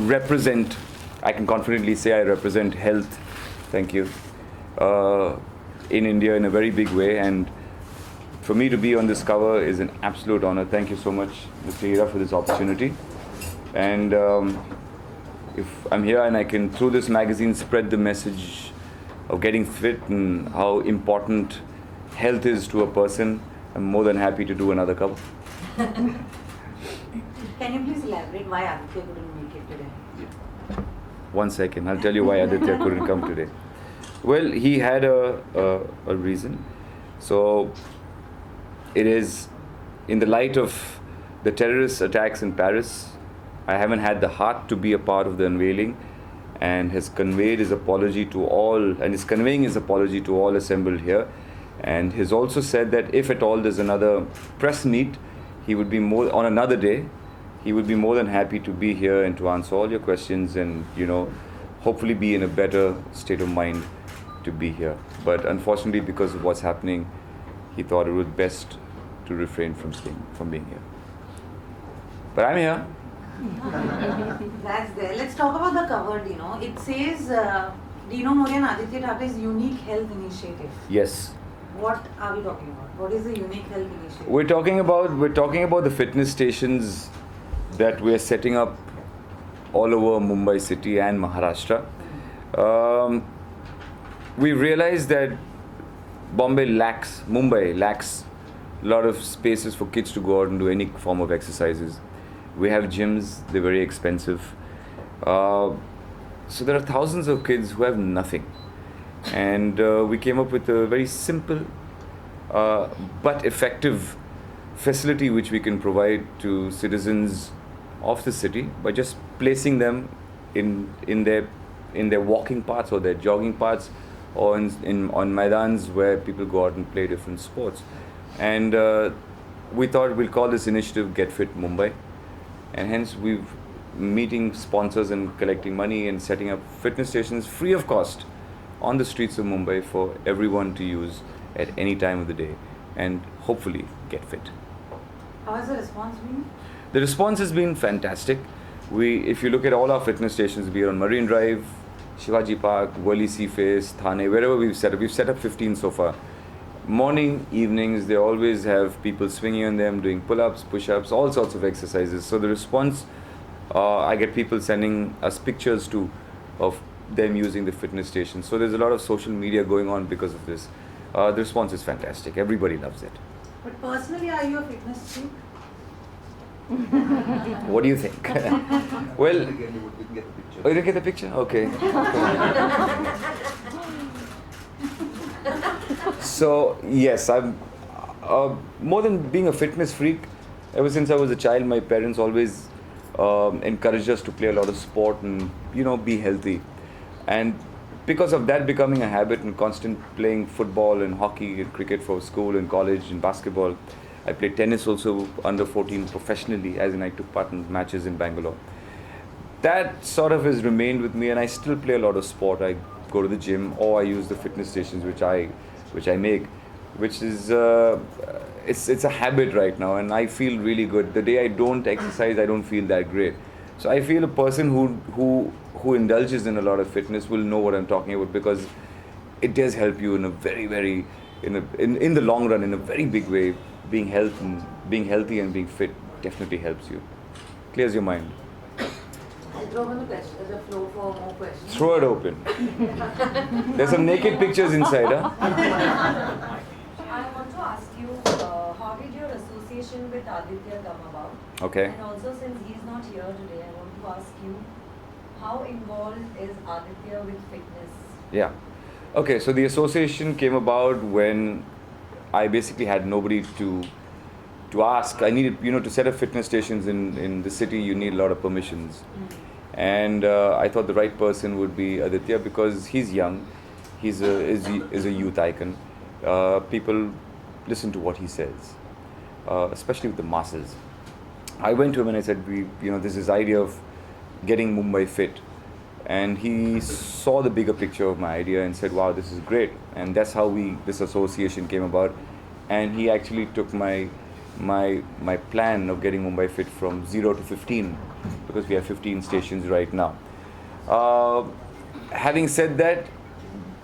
represent, I can confidently say I represent health, thank you, in India in a very big way. And for me to be on this cover is an absolute honor. Thank you so much, Mr. Hira, for this opportunity. And if I'm here and I can, through this magazine, spread the message of getting fit and how important health is to a person, I'm more than happy to do another cover. Can you please elaborate why Aditya couldn't make it today? 1 second, I'll tell you why Aditya couldn't come today. Well, he had a reason. So it is in the light of the terrorist attacks in Paris. I haven't had the heart to be a part of the unveiling, and has conveyed his apology to all, and is conveying his apology to all assembled here. And he's also said that if at all there's another press meet, he would be more on another day. He would be more than happy to be here and to answer all your questions, and hopefully be in a better state of mind to be here. But unfortunately, because of what's happening, he thought it was best to refrain from being here. But I'm here. That's there. Let's talk about the cover, Dino. It says Dino Moria and Aditya Thakur's Unique Health Initiative. Yes. What are we talking about? What is the Unique Health Initiative? We're talking about the fitness stations that we're setting up all over Mumbai city and Maharashtra. We realized that Mumbai lacks a lot of spaces for kids to go out and do any form of exercises. We have gyms, they're very expensive. So there are thousands of kids who have nothing. And we came up with a very simple but effective facility which we can provide to citizens of the city by just placing them in their walking paths or their jogging paths, or on maidans where people go out and play different sports. And we thought we'll call this initiative Get Fit Mumbai, and hence we've meeting sponsors and collecting money and setting up fitness stations free of cost on the streets of Mumbai for everyone to use at any time of the day, and hopefully get fit. How has the response been? The response has been fantastic. If you look at all our fitness stations, be it on Marine Drive, Shivaji Park, Worli Seaface, Thane, wherever we've set up 15 so far. Morning, evenings, they always have people swinging on them, doing pull-ups, push-ups, all sorts of exercises. So the response, I get people sending us pictures too of them using the fitness station. So there's a lot of social media going on because of this. The response is fantastic. Everybody loves it. But personally, are you a fitness freak? What do you think? Well, you didn't get the picture? Okay. So yes, I'm more than being a fitness freak. Ever since I was a child, my parents always encouraged us to play a lot of sport and be healthy. And because of that becoming a habit and constant playing football and hockey and cricket for school and college and basketball, I played tennis also under 14 professionally, as in I took part in matches in Bangalore. That sort of has remained with me, and I still play a lot of sport. I go to the gym, or I use the fitness stations which I make, which is it's a habit right now, and I feel really good. The day I don't exercise, I don't feel that great. So I feel a person who indulges in a lot of fitness will know what I'm talking about, because it does help you in a very, very in the long run, in a very big way. Being healthy and being fit definitely helps you. Clears your mind. I'll throw on the floor for more questions. Throw it open. There's some naked pictures inside, huh? I want to ask you, how did your association with Aditya come about? Okay. And also, since he's not here today, I want to ask you, how involved is Aditya with fitness? Yeah. Okay, so the association came about when I basically had nobody to ask. I needed, to set up fitness stations in the city, you need a lot of permissions. And I thought the right person would be Aditya, because he's young, is a youth icon. People listen to what he says, especially with the masses. I went to him and I said, there's this idea of getting Mumbai fit. And he saw the bigger picture of my idea and said, wow, this is great. And that's how this association came about. And he actually took my plan of getting Mumbai fit from 0 to 15 because we have 15 stations right now. Having said that,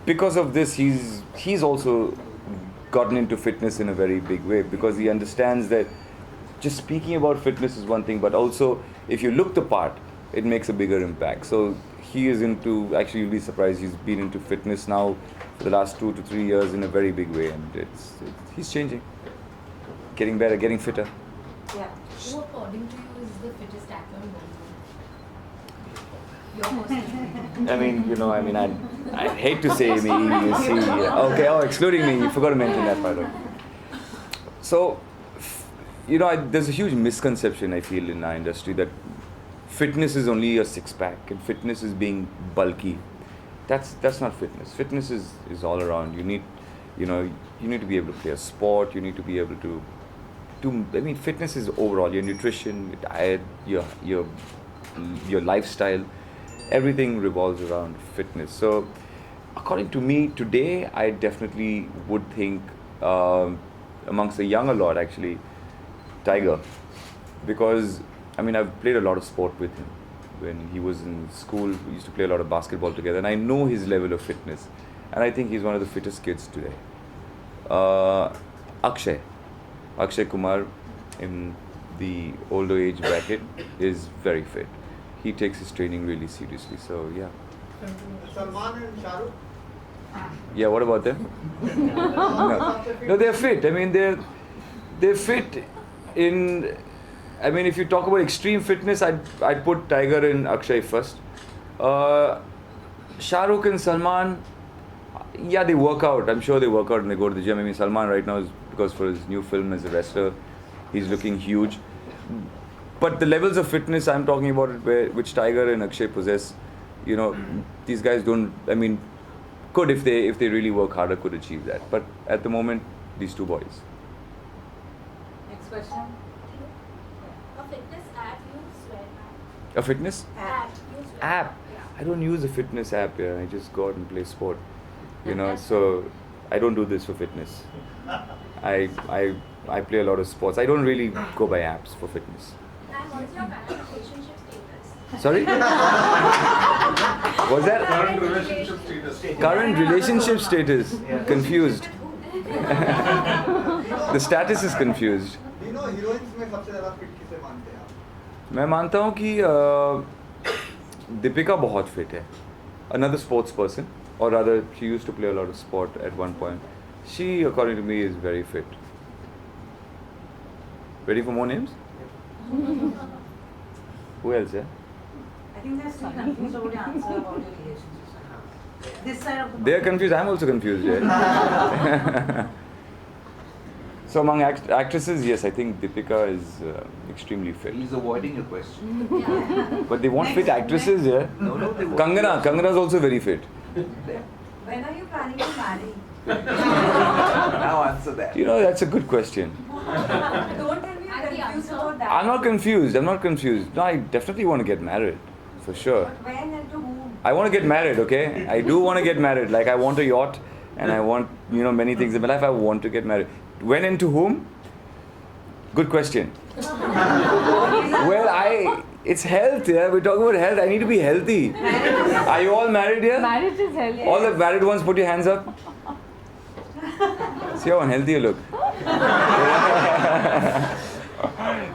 because of this, he's also gotten into fitness in a very big way, because he understands that just speaking about fitness is one thing, but also if you look the part, it makes a bigger impact. So he is into, actually you'll be surprised, he's been into fitness now for the last 2 to 3 years in a very big way, and he's changing, getting better, getting fitter. Yeah. Who, according to you, is the fittest actor in Bollywood? Your personal opinion. I hate to say me, you see. Okay, excluding me, you forgot to mention that part. So, there's a huge misconception, I feel, in our industry that fitness is only a six-pack and fitness is being bulky. That's not fitness. Fitness is all around. You need to be able to play a sport. You need to be able to fitness is overall your nutrition, your diet, your lifestyle. Everything revolves around fitness. So, according to me, today I definitely would think amongst the younger lot, actually, Tiger, because I've played a lot of sport with him. When he was in school, we used to play a lot of basketball together, and I know his level of fitness, and I think he's one of the fittest kids today. Akshay Kumar, in the older age bracket, is very fit. He takes his training really seriously. So yeah. Salman and Shah Rukh? Yeah, what about them? No, they're fit. They're fit in. If you talk about extreme fitness, I'd put Tiger and Akshay first. Shah Rukh and Salman, yeah, they work out. I'm sure they work out and they go to the gym. Salman right now is, because for his new film as a wrestler, he's looking huge. But the levels of fitness I'm talking about, which Tiger and Akshay possess, these guys don't. Could, if they really work harder, could achieve that. But at the moment, these two boys. Next question. A fitness app you swear by. A fitness App you swear app. by. Yeah. I don't use a fitness app. Yeah, I just go out and play sport. So I don't do this for fitness. I play a lot of sports. I don't really go by apps for fitness. And what is your current relationship status? Sorry? What's that? Current relationship status. Current relationship status. Confused. The status is confused. Heroines में सबसे ज़्यादा fit किसे मानते हैं आप? मैं मानता हूँ कि दीपिका बहुत fit है. Another sports person, or rather, she used to play a lot of sport at one point. She, according to me, is very fit. Ready for more names? Who else? Yeah. I think they're still confused about the answer about your relationships. This side of the They are confused. I'm also confused. Yeah. So among actresses, yes, I think Deepika is extremely fit. He's avoiding your question. Yeah. But they want fit Next, actresses, yeah. No, they won't. Kangana is also very fit. When are you planning to marry? Now answer that. That's a good question. Don't tell me And the you're confused answer? about that. I'm not confused. No, I definitely want to get married, for sure. But when and to whom? I want to get married, okay? I do want to get married. Like, I want a yacht, and I want, many things in my life. I want to get married. When and to whom? Good question. Well, it's health, yeah? We're talking about health. I need to be healthy. Are you all married here? Marriage is healthy. All the married ones, put your hands up. See how unhealthy you look.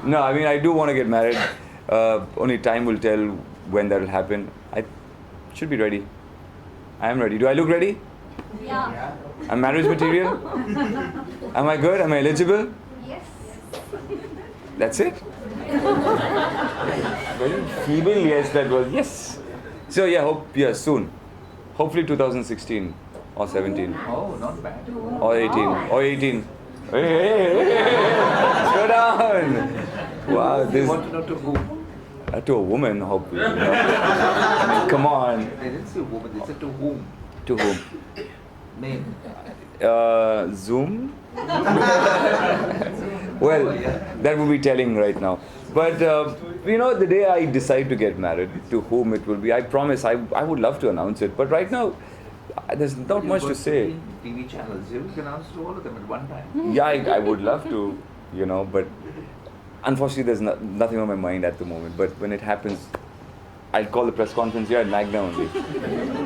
No, I do want to get married. Only time will tell when that will happen. I should be ready. I am ready. Do I look ready? Yeah. I'm marriage material? Am I good? Am I eligible? Yes. That's it? Very feeble yes, that was. Yes. So yeah, soon. Hopefully 2016 or 17 Oh, not bad. or 18. Hey, slow down. Wow, They this want to know to whom. to a woman, hopefully. Come on. They didn't say woman, they said to whom. To whom? Name. Zoom? Well, that would be telling right now. But, the day I decide to get married, to whom it will be, I promise I would love to announce it. But right now, there's not much to say. TV channels, you can announce to all of them at one time. Yeah, I would love to, but Unfortunately, there's nothing on my mind at the moment. But when it happens, I'll call the press conference here at Magna only,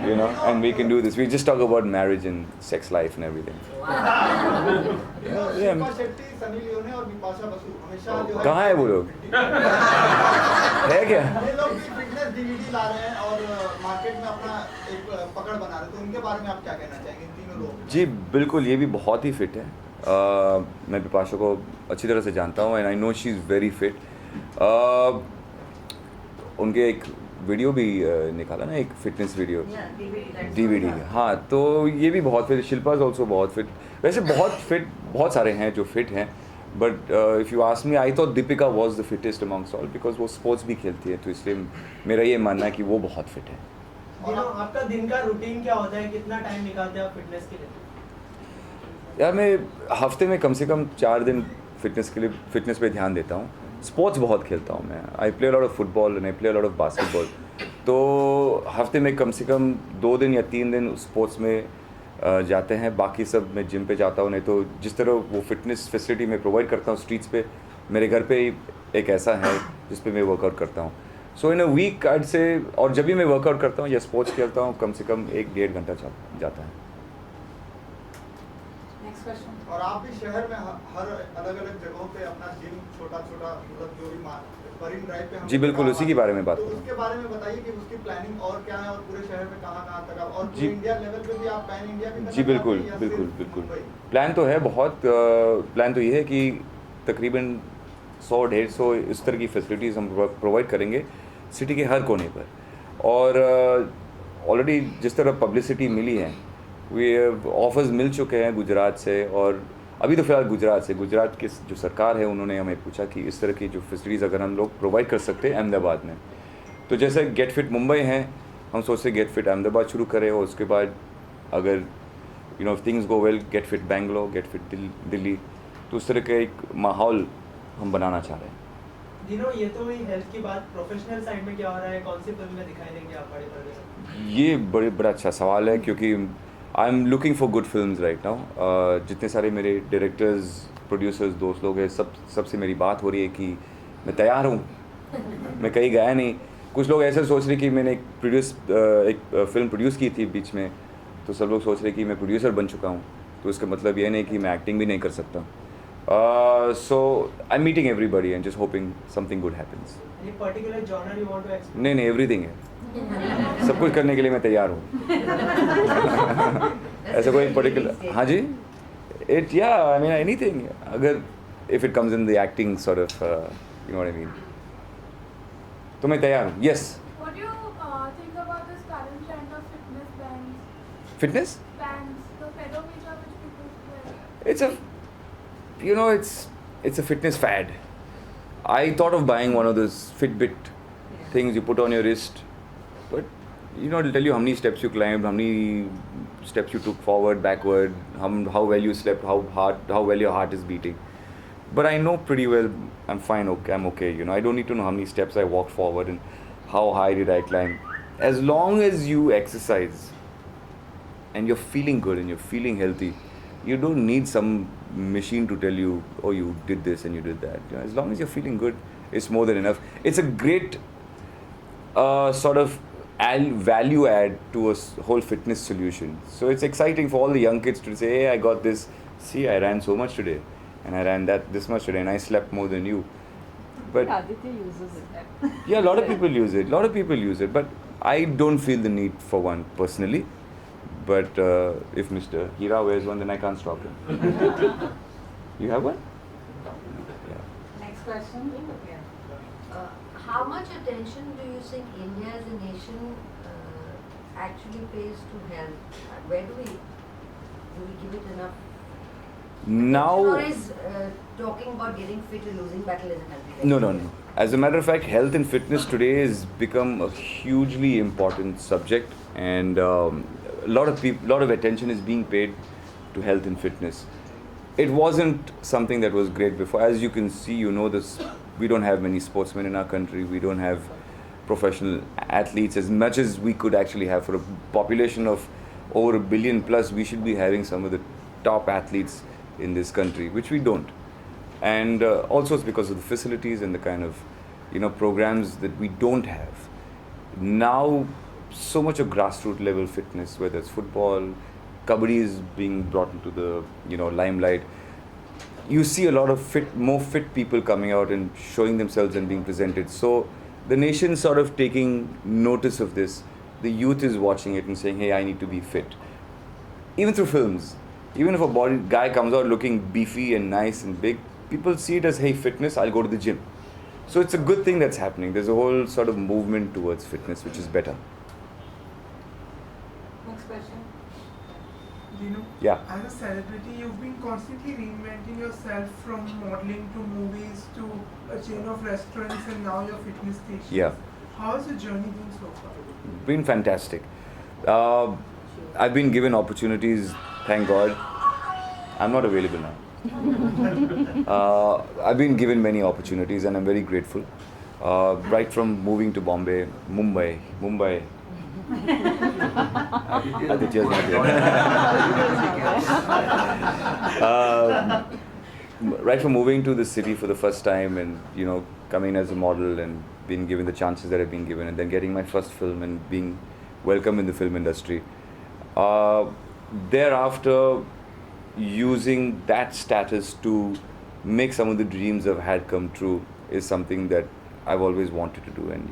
you know, and we can do this. We just talk about marriage and sex life and everything. Yeah. Shilpa Shetty, Sunny Leone और बिपाशा बसु हमेशा जो है कहाँ है वो लोग? है क्या? ये लोग भी फिटनेस डीवीडी ला रहे हैं और मार्केट में अपना एक पकड़ बना रहे हैं, तो उनके बारे में आप क्या कहना चाहेंगे इन तीनों लोग? जी बिल्कुल, ये भी बहुत ही फिट है। मैं बिपाशा को अच्छी तरह से जानता हूँ and I know she is very fit. उनके एक वीडियो भी निकाला ना, एक फिटनेस वीडियो, डीवीडी। हाँ, तो ये भी बहुत फिट। शिल्पा इज़ ऑल्सो बहुत फिट। वैसे बहुत फिट बहुत सारे हैं जो फिट हैं, but if you ask me, I thought Deepika was the fittest amongst all, because वो स्पोर्ट्स भी खेलती है, तो इसलिए मेरा ये मानना है कि वो बहुत फिट है। और आपका दिन का रूटीन क्या होता है, कितना टाइम निकालते हैं आप फिटनेस के लिए? यार मैं हफ्ते में कम से कम 4 दिन फिटनेस पे ध्यान देता हूँ। स्पोर्ट्स बहुत खेलता हूँ मैं। I play lot of football and I play lot of basketball. तो हफ्ते में कम से कम 2 दिन या 3 दिन स्पोर्ट्स में जाते हैं। बाकी सब मैं जिम पे जाता हूँ। नहीं तो जिस तरह वो फिटनेस फैसिलिटी मैं प्रोवाइड करता हूँ स्ट्रीट्स पे, मेरे घर पे ही एक ऐसा है जिस पे मैं वर्कआउट करता हूँ। सो इन अ वीक आज से, और जब भी मैं वर्कआउट करता हूँ या स्पोर्ट्स खेलता हूँ, कम से कम 1-1.5 घंटा जाता है। Next question. और आप भी शहर में हर अलग अलग जगहों पे अपना जिम छोटा मतलब जो भी मरीन ड्राइव पे हम जी बिल्कुल, उसी के बारे में बात तो करूँ। उसके बारे में बताइए कि उसकी प्लानिंग और क्या है और पूरे शहर में कहाँ तक आप, और जी। पूरे इंडिया लेवल पे भी आप पैन इंडिया भी जी बिल्कुल बिल्कुल बिल्कुल। प्लान तो है बहुत। प्लान तो ये है कि तकरीबन 100-150 इस तरह की फैसिलिटीज़ हम प्रोवाइड करेंगे सिटी के हर कोने पर। और ऑलरेडी जिस तरह पब्लिसिटी मिली है, वे ऑफर्स मिल चुके हैं गुजरात से, और अभी तो फ़िलहाल गुजरात की जो सरकार है उन्होंने हमें पूछा कि इस तरह की जो फैसिलिटीज़ अगर हम लोग प्रोवाइड कर सकते हैं अहमदाबाद में, तो जैसे गेट फिट मुंबई है, हम सोचते गेट फिट अहमदाबाद शुरू करें, और उसके बाद अगर you know things go well, get fit Bangalore, get fit Delhi. तो उस तरह का एक माहौल हम बनाना चाह रहे हैं। दिनों ये तो हुई हेल्थ की बात, प्रोफेशनल साइड में क्या हो रहा है, कौन सी फिल्म में दिखाई देंगे आप बड़े पर्दे पर? ये बड़ा अच्छा सवाल है, क्योंकि I am looking for good films right now. जितने सारे मेरे डायरेक्टर्स, प्रोड्यूसर्स, दोस्त लोग हैं, सबसे मेरी बात हो रही है कि मैं तैयार हूँ, मैं कहीं गया नहीं। कुछ लोग ऐसे सोच रहे कि मैंने एक फिल्म प्रोड्यूस की थी बीच में, तो सब लोग सोच रहे कि मैं प्रोड्यूसर बन चुका हूँ, तो इसका मतलब ये नहीं कि मैं एक्टिंग भी नहीं कर सकता। So I am meeting everybody and just hoping something good happens. Any particular genre you want to explore? नहीं, एवरीथिंग है। सब कुछ करने के लिए मैं तैयार हूँ। ऐसा कोई पर्टिकुलर, हाँ जी, आई मीन एनीथिंग, अगर if it comes in the acting sort of you know what I mean, तो मैं तैयार हूँ। Yes. What do you think about this current trend of fitness bands? Fitness, Bands, the pedometer which people wear. it's a, you know, it's a fitness fad. I thought of buying one of those Fitbit things you put on your wrist, but you know, it'll tell you how many steps you climbed, how many steps you took forward, backward, how well you slept, how well your heart is beating. But I know pretty well I'm fine, okay, I'm okay, you know. I don't need to know how many steps I walked forward and how high did I climb. As long as you exercise and you're feeling good and you're feeling healthy, you don't need some machine to tell you, oh, you did this and you did that. You know, as long as you're feeling good, it's more than enough. It's a great sort of value add to a whole fitness solution. So it's exciting for all the young kids to say, hey, I got this. See, I ran so much today, and I ran this much today, and I slept more than you. But Aditya uses it. yeah, a lot of people use it. But I don't feel the need for one personally. But if Mr. Hira wears one, then I can't stop him. You have one? Yeah. Next question. How much attention do you think India as a nation actually pays to health? Where do we give it enough? Now, Or is talking about getting fit or losing battle as a country? no. As a matter of fact, health and fitness today has become a hugely important subject, and a lot of attention is being paid to health and fitness. It wasn't something that was great before. As you can see, you know this. We don't have many sportsmen in our country. We don't have professional athletes as much as we could actually have. For a population of over 1 billion plus, we should be having some of the top athletes in this country, which we don't. and also it's because of the facilities and the kind of, programs that we don't have. Now, so much of grassroots level fitness, whether it's football, kabaddi is being brought into the, limelight. You see a lot of more fit people coming out and showing themselves and being presented. So the nation's sort of taking notice of this. The youth is watching it and saying, hey, I need to be fit. Even through films. Even if a guy comes out looking beefy and nice and big, people see it as, hey, fitness, I'll go to the gym. So it's a good thing that's happening. There's a whole sort of movement towards fitness, which is better. Next question. Dino, Yeah. as a celebrity, you've been constantly reinventing yourself from modeling to movies to a chain of restaurants and now your fitness station. Yeah. How has the journey been so far? Been fantastic. I've been given opportunities, thank God. I'm not available now. I've been given many opportunities and I'm very grateful. Right from moving to Mumbai. Aditya's not here. Right from moving to the city for the first time and, coming as a model and being given the chances that I've been given and then getting my first film and being welcome in the film industry. Thereafter, using that status to make some of the dreams I've had come true is something that I've always wanted to do, and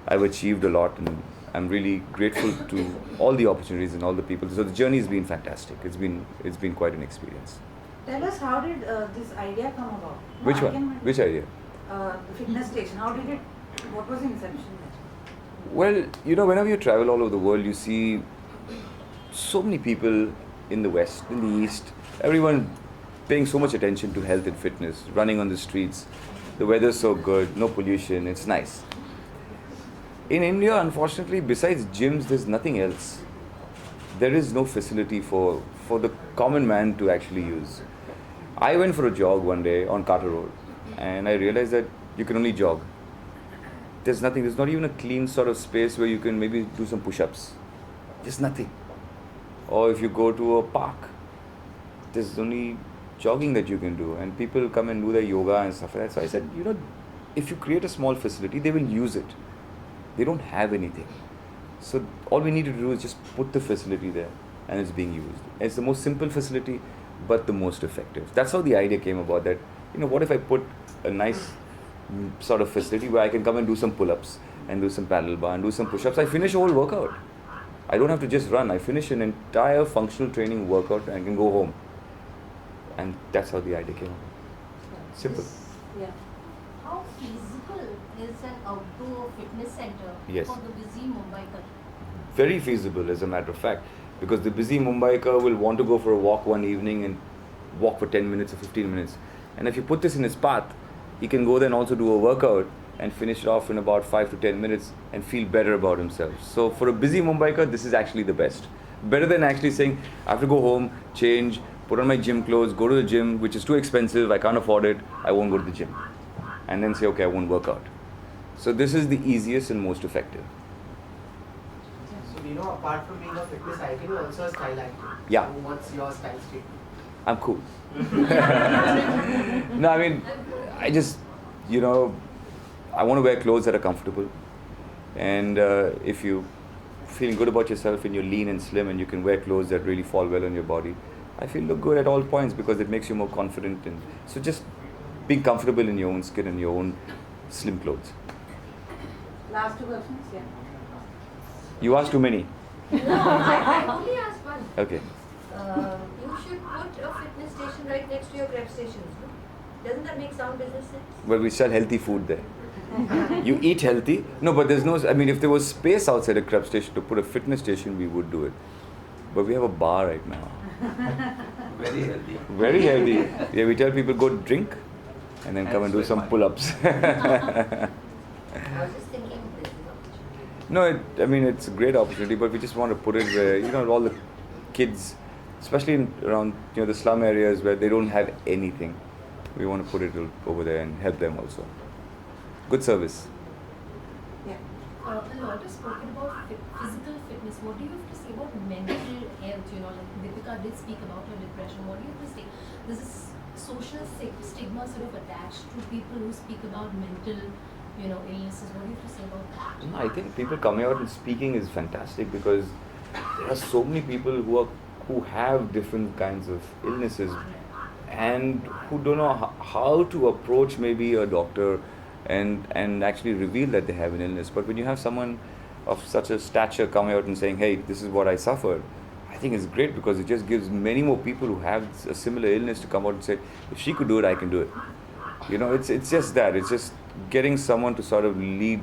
I've achieved a lot, and I'm really grateful to all the opportunities and all the people. So the journey has been fantastic. It's been quite an experience. Tell us, how did this idea come about? Which one? Which idea? The fitness station. How did it? What was the inception? Well, whenever you travel all over the world, you see so many people in the West, in the East, everyone paying so much attention to health and fitness, running on the streets. The weather's so good, no pollution, it's nice. In India, unfortunately, besides gyms, there's nothing else. There is no facility for the common man to actually use. I went for a jog one day on Carter Road, and I realized that you can only jog. There's nothing, there's not even a clean sort of space where you can maybe do some push-ups. Just nothing. Or if you go to a park, there's only jogging that you can do, and people come and do their yoga and stuff like that. So I said, if you create a small facility, they will use it. They don't have anything. So all we need to do is just put the facility there, and it's being used. It's the most simple facility, but the most effective. That's how the idea came about, that, what if I put a nice sort of facility where I can come and do some pull-ups and do some paddle bar and do some push-ups. I finish a whole workout. I don't have to just run. I finish an entire functional training workout and I can go home. And that's how the idea came up. Simple. Yeah. How feasible is an outdoor fitness center Yes. for the busy Mumbaiker? Very feasible, as a matter of fact, because the busy Mumbaiker will want to go for a walk one evening and walk for 10 minutes or 15 minutes. And if you put this in his path, he can go then also do a workout and finish it off in about 5 to 10 minutes and feel better about himself. So for a busy Mumbaiker, this is actually the best. Better than actually saying, I have to go home, change, put on my gym clothes, go to the gym, which is too expensive, I can't afford it, I won't go to the gym. And then say, okay, I won't work out. So this is the easiest and most effective. So, apart from being a fitness icon, you're also a style icon. Yeah. So what's your style statement? I'm cool. No, I mean, I just, I want to wear clothes that are comfortable. And if you're feeling good about yourself and you're lean and slim and you can wear clothes that really fall well on your body, I feel look good at all points because it makes you more confident. And so just being comfortable in your own skin and your own slim clothes. Last two questions, yeah. You asked too many. No, I only asked one. Okay. You should put a fitness station right next to your grab stations. No? Doesn't that make sound business sense? Well, we sell healthy food there. You eat healthy. No, but there's no, if there was space outside a crab station to put a fitness station, we would do it. But we have a bar right now. Very healthy. Very healthy. Yeah, we tell people go drink and then come and do some pull-ups. I was just thinking this is opportunity. No, it's a great opportunity, but we just want to put it where, all the kids, especially around, the slum areas where they don't have anything. We want to put it over there and help them also. Good service. Yeah. A lot is spoken about physical fitness. What do you have to say about mental health, you know, like Deepika did speak about her depression. What do you have to say? There's this social stigma sort of attached to people who speak about mental, you know, illnesses. What do you have to say about that? No, I think people coming out and speaking is fantastic because there are so many people who have different kinds of illnesses and who don't know how to approach maybe a doctor and actually reveal that they have an illness. But when you have someone of such a stature coming out and saying, hey, this is what I suffered, I think it's great because it just gives many more people who have a similar illness to come out and say, if she could do it, I can do it. You know, it's just that. It's just getting someone to sort of lead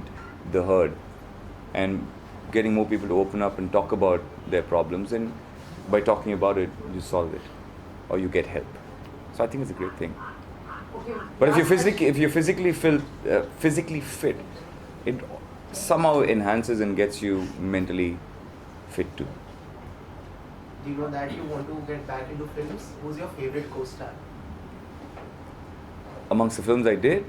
the herd and getting more people to open up and talk about their problems, and by talking about it, you solve it or you get help. So I think it's a great thing. But if you're physically fit, it somehow enhances and gets you mentally fit too. Do you know that you want to get back into films? Who's your favorite co-star? Amongst the films I did,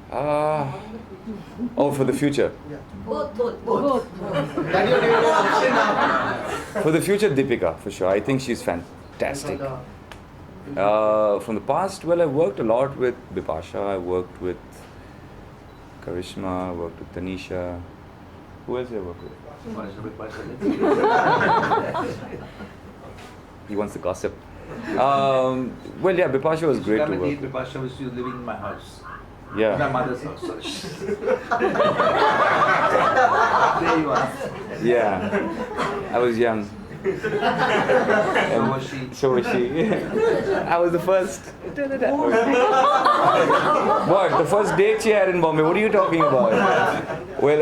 for the future. Yeah. Both. That your favorite option now? For the future, Deepika, for sure. I think she's fantastic. From the past, well, I worked a lot with Bipasha, I worked with Karishma, I worked with Tanisha. Who else did I work with? He wants to gossip. Well, yeah, Bipasha was great to work with. Bipasha was living in my house. Yeah. My mother's house, sorry. There you are. Yeah. I was young. So was she. So was she. I was the first. What? The first date she had in Bombay? What are you talking about? Well,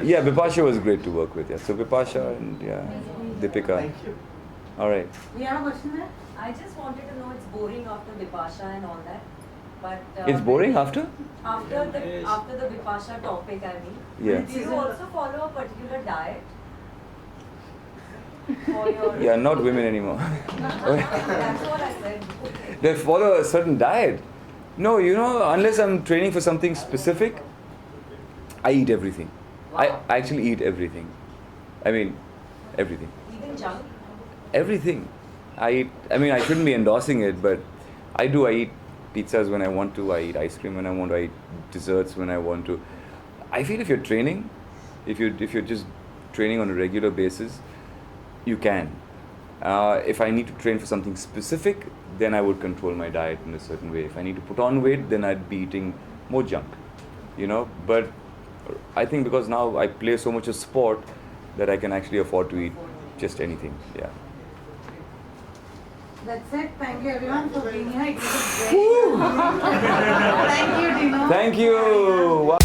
yeah, Bipasha was great to work with. Yeah. So Bipasha and Deepika. Thank you. All right. You have a question there? I just wanted to know, it's boring after Bipasha and all that, but It's boring after? after the Bipasha topic, I mean. Yeah. Do you also follow a particular diet? For your Yeah, not women anymore. That's what I said. They follow a certain diet. No, you know, unless I'm training for something specific, I eat everything. I actually eat everything. I mean, everything. Even junk? Everything. I shouldn't be endorsing it, but I do. I eat pizzas when I want to. I eat ice cream when I want to. I eat desserts when I want to. I feel if you're training, if you're just training on a regular basis, you can. If I need to train for something specific, then I would control my diet in a certain way. If I need to put on weight, then I'd be eating more junk, you know. But I think because now I play so much of sport that I can actually afford to eat just anything. Yeah. That's it. Thank you everyone for being here. It was a great. Thank you, Dino. Thank you. Wow.